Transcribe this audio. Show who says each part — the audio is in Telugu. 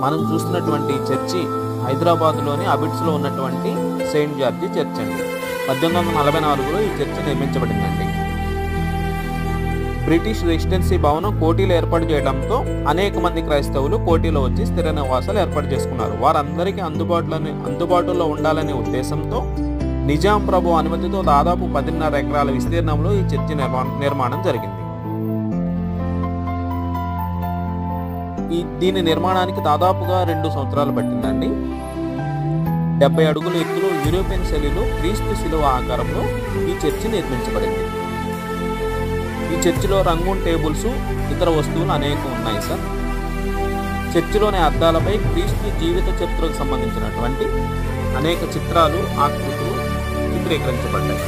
Speaker 1: మనం చూస్తున్నటువంటి చర్చి హైదరాబాద్లోని అబిడ్స్లో ఉన్నటువంటి సెయింట్ జార్జి చర్చ్ అండి. 1844లో ఈ చర్చి నిర్మించబడిందండి. బ్రిటిష్ రెసిడెన్సీ భవనం కోటిలో ఏర్పాటు చేయడంతో అనేక మంది క్రైస్తవులు కోటిలో వచ్చి స్థిర నివాసాలు ఏర్పాటు చేసుకున్నారు. వారందరికీ అందుబాటులో ఉండాలనే ఉద్దేశంతో నిజాం ప్రభు అనుమతితో దాదాపు 10.5 ఎకరాల విస్తీర్ణంలో ఈ చర్చి నిర్మాణం జరిగింది. దీని నిర్మాణానికి దాదాపుగా 2 సంవత్సరాలు పట్టిందండి. 70 అడుగుల ఎత్తులో యూరోపియన్ శైలిలో క్రీస్తు శిలువ ఆకారంలో ఈ చర్చి నిర్మించబడింది. ఈ చర్చిలో రంగూన్ టేబుల్స్, ఇతర వస్తువులు అనేకం ఉన్నాయి సార్. చర్చిలోని అద్దాలపై క్రీస్తు జీవిత చరిత్రకు సంబంధించినటువంటి అనేక చిత్రాలు, ఆకృతులు చిత్రీకరించబడ్డాయి.